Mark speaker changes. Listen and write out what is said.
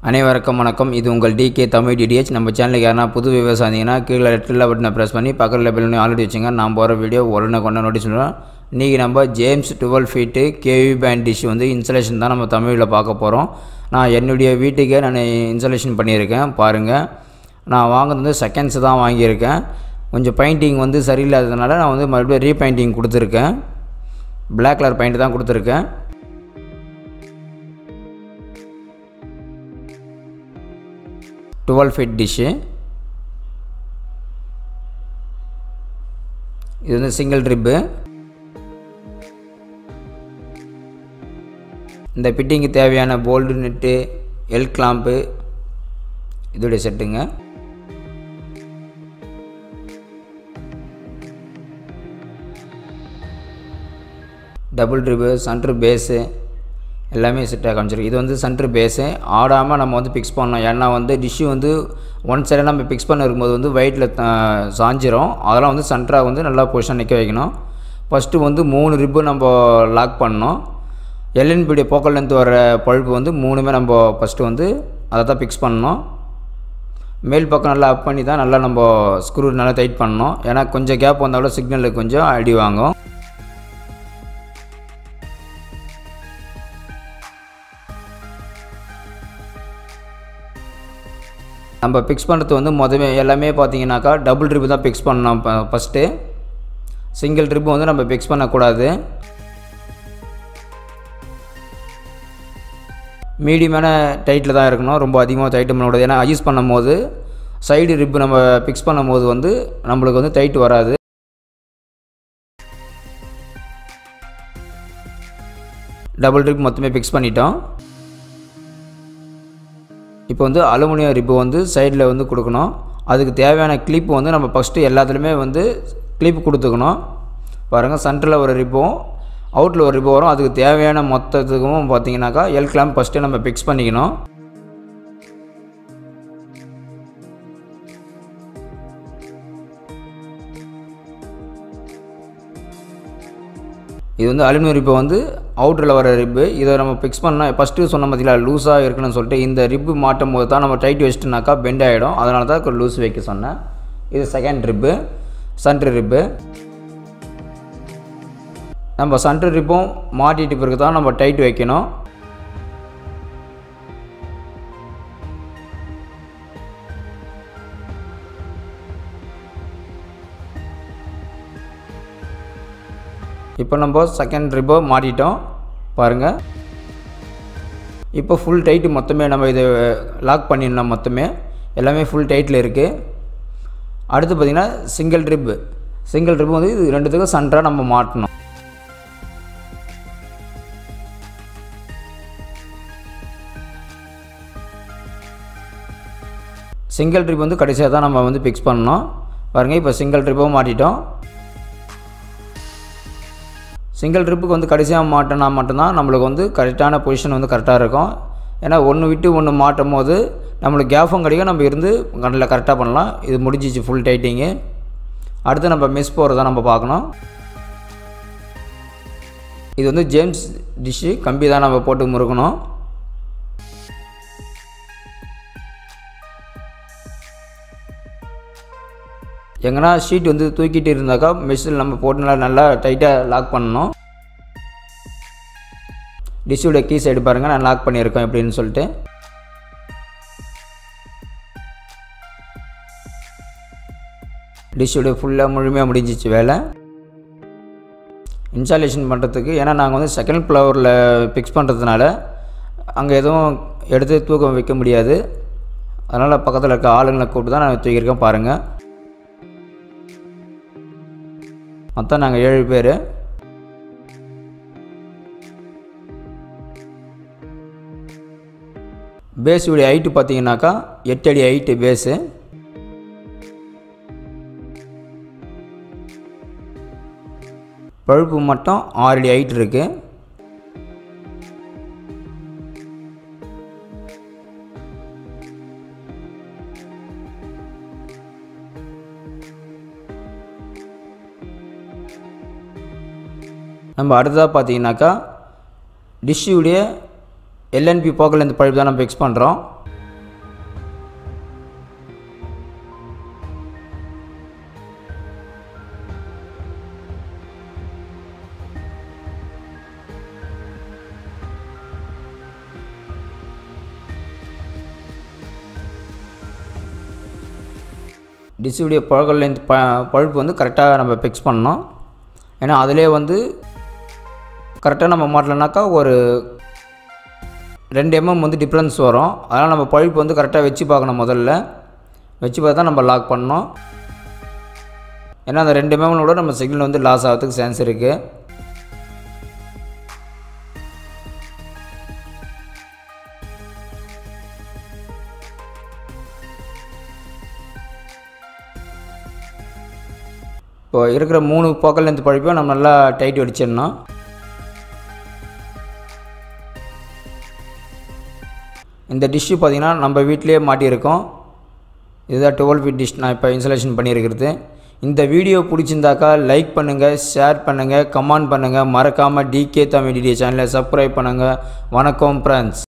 Speaker 1: அனைவருக்கும் வணக்கம். இது உங்கள் டிகே தமிழ் டிடிஹெச். நம்ம சேனலுக்கு யாரா புது வியூவர்ஸ் வந்தீங்கன்னா கீழே ரெட்டில் பட்டனை ப்ரெஸ் பண்ணி பக்கத்தில் பெல் ஆல்ரெடி வச்சுங்க. நான் போகிற வீடியோ உடனே கொண்டு நோட்டீஸ் பண்ணுறோம். இன்றைக்கி நம்ம ஜேம்ஸ் 12 ஃபீட்டு கேவி பேண்ட் டிஷ் வந்து இன்ஸ்டலேஷன் தான் நம்ம தமிழில் பார்க்க போகிறோம். நான் என்னுடைய வீட்டுக்கே நான் இன்ஸ்டலேஷன் பண்ணியிருக்கேன். பாருங்கள், நான் வாங்குறது வந்து செகண்ட்ஸ் தான் வாங்கியிருக்கேன். கொஞ்சம் பெயிண்டிங் வந்து சரியில்லாததுனால நான் வந்து மறுபடியும் ரீபெயிண்டிங் கொடுத்துருக்கேன். பிளாக் கலர் பெயிண்ட் தான் கொடுத்துருக்கேன். ஃபீட் டிஷ்ஷு இது வந்து சிங்கிள் ட்ரிப்பு. இந்த ஃபிட்டிங்கு தேவையான போல்டு நெட்டு, எல் கிளாம்பு இதோடைய செட்டுங்க. டபுள் ட்ரிப்பு, சென்ட்ரு பேஸு எல்லாமே செட்டாக காமிச்சிருக்கு. இது வந்து சென்ட்ரு பேஸு ஆடாமல் நம்ம வந்து ஃபிக்ஸ் பண்ணோம். ஏன்னா வந்து டிஷ்ஷு வந்து ஒன் சைடாக நம்ம ஃபிக்ஸ் பண்ண இருக்கும்போது வந்து வெயிட்டில் சாஞ்சிரும். அதெல்லாம் வந்து சென்டராக வந்து நல்லா பொசிஷன் நிற்க வைக்கணும். ஃபஸ்ட்டு வந்து 3 ரிப்பு நம்ம லாக் பண்ணோம். எல்என்பிடி போக்கல் லென்த் வர பழுப்பு வந்து 3மே நம்ம ஃபஸ்ட்டு வந்து அதை தான் ஃபிக்ஸ் பண்ணோம். மேல் பக்கம் நல்லா அப் பண்ணி தான் நல்லா நம்ம ஸ்க்ரூ நல்லா டைட் பண்ணோம். ஏன்னா கொஞ்சம் கேப் வந்தாலும் சிக்னலுக்கு கொஞ்சம் அடி வாங்கும். நம்ம ஃபிக்ஸ் பண்ணுறது வந்து முதல்ல எல்லாமே பார்த்தீங்கன்னாக்கா டபுள் ட்ரிப்பு தான் ஃபிக்ஸ் பண்ணோம். ஃபஸ்ட்டு சிங்கிள் ட்ரிப்பு வந்து நம்ம ஃபிக்ஸ் பண்ணக்கூடாது. மீடியமான டைட்டில் தான் இருக்கணும். ரொம்ப அதிகமாக டைட்டு பண்ணக்கூடாது. ஏன்னா யூஸ் பண்ணும் போது சைடு ரிப்பு நம்ம ஃபிக்ஸ் பண்ணும் போது வந்து நம்மளுக்கு வந்து டைட்டு வராது. டபுள் ட்ரிப் மொத்தமே ஃபிக்ஸ் பண்ணிட்டோம். இப்போ வந்து அலுமினியம் ரிப்பு வந்து சைடில் வந்து கொடுக்கணும். அதுக்கு தேவையான கிளிப்பு வந்து நம்ம ஃபஸ்ட்டு எல்லாத்துலேயுமே வந்து கிளிப் கொடுத்துக்கணும். பாருங்கள், சென்டரில் ஒரு ரிப்பும் அவுட்டில் ஒரு ரிப்பு வரும். அதுக்கு தேவையான மொத்தத்துக்கும் பார்த்தீங்கன்னாக்கா எல் கிளாம்ப் ஃபஸ்ட்டு நம்ம ஃபிக்ஸ் பண்ணிக்கணும். இது வந்து அலுமினியம் ரிப்பு வந்து அவுட்டரில் வர ரிப்பு. இதை நம்ம ஃபிக்ஸ் பண்ணால் ஃபஸ்ட்டு சொன்ன பார்த்தீங்களா லூஸாக இருக்குன்னு சொல்லிட்டு இந்த ரிப்பு மாட்டும் போது தான் நம்ம டைட் வச்சுட்டுனாக்கா பெண்ட் ஆகிடும். அதனால தான் லூஸ் வைக்க சொன்னேன். இது செகண்ட் ரிப்பு, சென்ட்ரு ரிப்பு. நம்ம சென்ட்ரு ரிப்பும் மாட்டிட்டு பிறகு தான் நம்ம டைட் வைக்கணும். இப்போ நம்ம செகண்ட் ரிப்போ மாட்டிட்டோம். பாருங்கள், இப்போ ஃபுல் டைட்டு மொத்தமே நம்ம இதை லாக் பண்ணிடணும். மொத்தமே எல்லாமே ஃபுல் டைட்டில் இருக்குது. அடுத்து பார்த்திங்கன்னா சிங்கிள் ட்ரிப்பு. சிங்கிள் ட்ரிப்பு வந்து இது ரெண்டுத்துக்கும் சென்டராக நம்ம மாட்டணும். சிங்கிள் ட்ரிப் வந்து கடைசியாக தான் நம்ம வந்து ஃபிக்ஸ் பண்ணணும். பாருங்கள், இப்போ சிங்கிள் ட்ரிப்பும் மாட்டிட்டோம். சிங்கிள் ட்ரிப்புக்கு வந்து கடைசியாக மாட்டினா மட்டும்தான் நம்மளுக்கு வந்து கரெக்டான பொசிஷன் வந்து கரெக்டாக இருக்கும். ஏன்னா ஒன்று விட்டு ஒன்று மாட்டும் போது நம்மளுக்கு கேஃபும் கிடைக்கும், நம்ம இருந்து நல்லா கரெக்டாக பண்ணலாம். இது முடிஞ்சிச்சு ஃபுல் டைட்டிங்கு. அடுத்து நம்ம மிஸ் போகிறத நம்ம பார்க்கணும். இது வந்து ஜேம்ஸ் டிஷ்ஷு கம்பி தான் நம்ம போட்டு முறுக்கணும். எங்கன்னா ஷீட் வந்து தூக்கிட்டு இருந்தாக்கா மெஷில் நம்ம போட்டு நல்லா டைட்டாக லாக் பண்ணணும். டிஷ்ஷோட கீ சைடு பாருங்கள், நான் லாக் பண்ணியிருக்கேன் எப்படின்னு சொல்லிட்டு. டிஷ்ஷோட ஃபுல்லாக முழுமையாக முடிஞ்சிச்சு வேலை. இன்ஸ்டாலேஷன் பண்ணுறதுக்கு ஏன்னா நாங்கள் வந்து செகண்ட் ஃப்ளோரில் ஃபிக்ஸ் பண்ணுறதுனால அங்கே எதுவும் எடுத்து தூக்கம் வைக்க முடியாது. அதனால் பக்கத்தில் இருக்க ஆளுங்களை கூப்பிட்டு தான் நான் தூக்கியிருக்கேன். பாருங்கள், மொத்தம் நாங்கள் 7 பேர். பேஸுடைய ஹைட்டு பார்த்தீங்கன்னாக்கா 8 அடி ஹைட்டு பேஸு. பழுப்பு மட்டும் 6 அடி ஹைட் இருக்குது. நம்ம அடுத்ததாக பார்த்தீங்கன்னாக்கா டிஷ்ஷுடைய எல்என்பி போக்கல் இந்த பழுப்பு தான் நம்ம ஃபிக்ஸ் பண்ணுறோம். டிஷ்ஷுடைய பழக்க லென்த் பழுப்பு வந்து கரெக்டாக நம்ம ஃபிக்ஸ் பண்ணணும். ஏன்னா அதிலே வந்து கரெக்டாக நம்ம மாட்டலனாக்கா ஒரு 2 mm வந்து டிஃப்ரென்ஸ் வரும். அதனால் நம்ம பழுப்பு வந்து கரெக்டாக வச்சு பார்க்கணும். முதல்ல வச்சு பார்த்தா நம்ம லாக் பண்ணணும். ஏன்னா அந்த 2 mmோட நம்ம சிக்னல் வந்து லாஸ் ஆகிறதுக்கு சான்ஸ் இருக்குது. இப்போ இருக்கிற 3 ஃபோக்கல் லென்த் பழுப்பையும் நம்ம நல்லா டைட் அடிச்சிடணும். இந்த டிஷ்ஷு பார்த்திங்கன்னா நம்ம வீட்டிலே மாட்டியிருக்கோம். இதுதான் 12 feet டிஷ் நான் இப்போ இன்ஸ்டாலேஷன் பண்ணியிருக்கிறது. இந்த வீடியோ பிடிச்சிருந்தாக்கா லைக் பண்ணுங்கள், ஷேர் பண்ணுங்கள், கமெண்ட் பண்ணுங்கள். மறக்காமல் டிகே தமிழ் டிடி சேனலை சப்ஸ்கிரைப் பண்ணுங்கள். வணக்கம் ஃப்ரெண்ட்ஸ்.